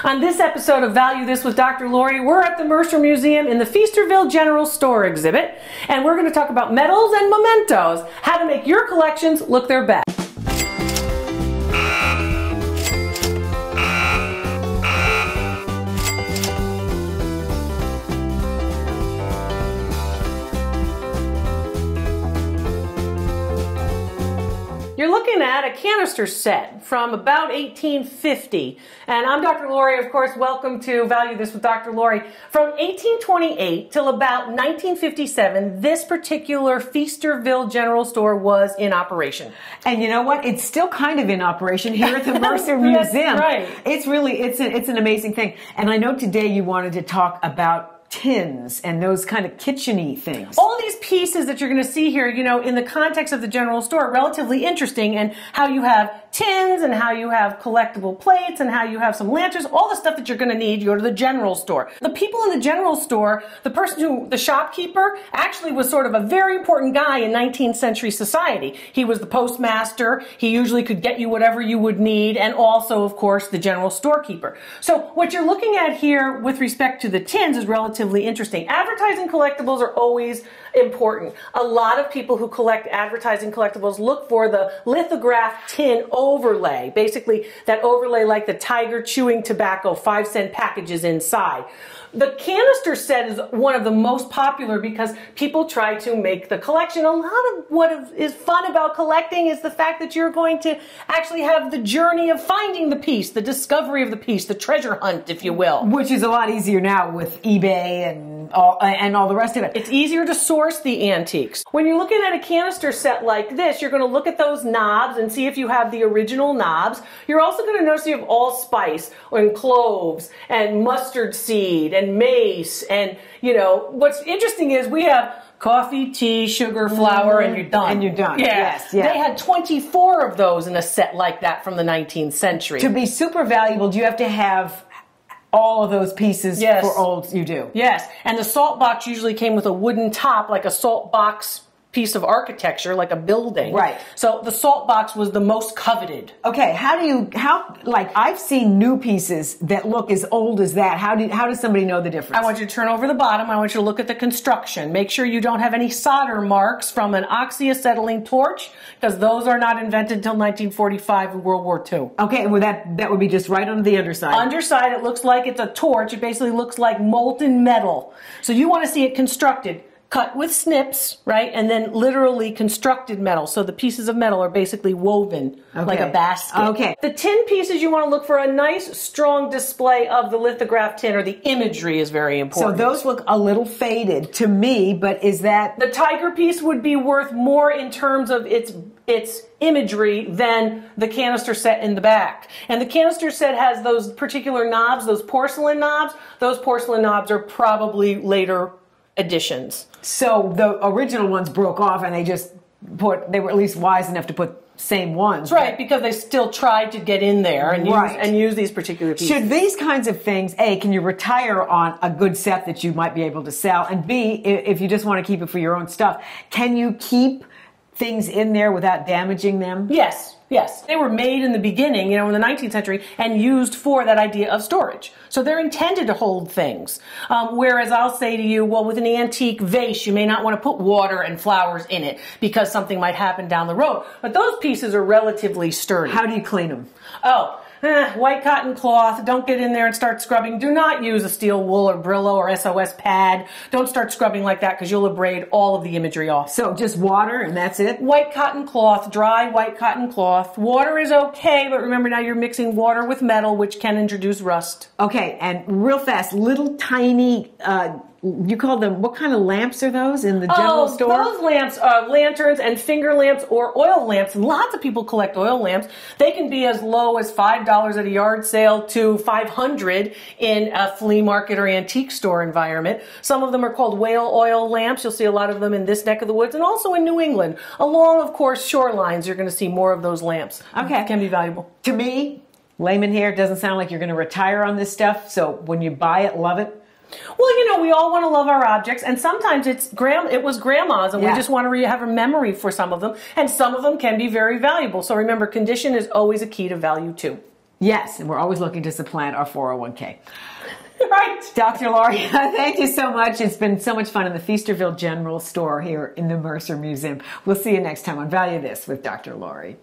On this episode of Value This with Dr. Lori, we're at the Mercer Museum in the Feasterville General Store exhibit, and we're going to talk about medals and mementos, how to make your collections look their best. You're looking at a canister set from about 1850. And I'm Dr. Lori, of course. Welcome to Value This with Dr. Lori. From 1828 till about 1957, this particular Feasterville General Store was in operation. And you know what? It's still kind of in operation here at the Mercer Museum. Right. It's really, it's an amazing thing. And I know today you wanted to talk about tins and those kind of kitchen-y things. All these pieces that you're going to see here, you know, in the context of the general store, are relatively interesting, and how you have tins and how you have collectible plates and how you have some lanterns, all the stuff that you're going to need, you go to the general store. The people in the general store, the shopkeeper, actually was sort of a very important guy in 19th century society. He was the postmaster. He usually could get you whatever you would need, and also, of course, the general storekeeper. So what you're looking at here with respect to the tins is relatively interesting. Advertising collectibles are always important. A lot of people who collect advertising collectibles look for the lithographed tin overlay. Basically, that overlay like the tiger chewing tobacco 5-cent packages inside. The canister set is one of the most popular because people try to make the collection. A lot of what is fun about collecting is the fact that you're going to actually have the journey of finding the piece, the discovery of the piece, the treasure hunt, if you will. Which is a lot easier now with eBay and all the rest of it. It's easier to source the antiques. When you're looking at a canister set like this, you're going to look at those knobs and see if you have the original knobs. You're also going to notice you have allspice and cloves and mustard seed and mace, and you know what's interesting is we have coffee, tea, sugar, flour, and you're done. And you're done. Yeah. Yes. Yeah. They had 24 of those in a set like that from the 19th century. To be super valuable, do you have to have all of those pieces? Yes. For old? You do. Yes. And the salt box usually came with a wooden top, like a salt box piece of architecture, like a building. Right. So the salt box was the most coveted. Okay, like I've seen new pieces that look as old as that. How does somebody know the difference? I want you to turn over the bottom. I want you to look at the construction. Make sure you don't have any solder marks from an oxyacetylene torch, because those are not invented until 1945 in World War II. Okay, well that would be just right on the underside. Underside, it looks like it's a torch. It basically looks like molten metal. So you want to see it constructed. Cut with snips, right? And then literally constructed metal. So the pieces of metal are basically woven like a basket. Okay. The tin pieces, you want to look for a nice, strong display of the lithographed tin, or the imagery is very important. So those look a little faded to me, but is that... The tiger piece would be worth more in terms of its imagery than the canister set in the back. And the canister set has those particular knobs, those porcelain knobs. Those porcelain knobs are probably later additions. So the original ones broke off, and they were at least wise enough to put same ones. That's right, because they still tried to get in there and use these particular pieces. Should these kinds of things, A, can you retire on a good set that you might be able to sell? And B, if you just want to keep it for your own stuff, can you keep things in there without damaging them? Yes. Yes, they were made in the beginning, you know, in the 19th century, and used for that idea of storage. So they're intended to hold things. Whereas I'll say to you, well, with an antique vase, you may not want to put water and flowers in it because something might happen down the road. But those pieces are relatively sturdy. How do you clean them? Oh, white cotton cloth. Don't get in there and start scrubbing. Do not use a steel wool or Brillo or SOS pad. Don't start scrubbing like that, because you'll abrade all of the imagery off. So just water and that's it? White cotton cloth, dry white cotton cloth. Water is okay, but remember now you're mixing water with metal, which can introduce rust. Okay, and real fast, little tiny, you call them, what kind of lamps are those in the general store? Those lamps are lanterns and finger lamps or oil lamps. Lots of people collect oil lamps. They can be as low as $5 at a yard sale to $500 in a flea market or antique store environment. Some of them are called whale oil lamps. You'll see a lot of them in this neck of the woods, and also in New England. Along, of course, shorelines, you're going to see more of those lamps. Okay. It can be valuable. To me, layman here, it doesn't sound like you're going to retire on this stuff. So when you buy it, love it. Well, you know, we all want to love our objects, and sometimes it was grandma's, and we just want to have a memory for some of them, and some of them can be very valuable. So remember, condition is always a key to value too. Yes, and we're always looking to supplant our 401k. Right. Dr. Laurie, thank you so much. It's been so much fun in the Feasterville General Store here in the Mercer Museum. We'll see you next time on Value This with Dr. Laurie.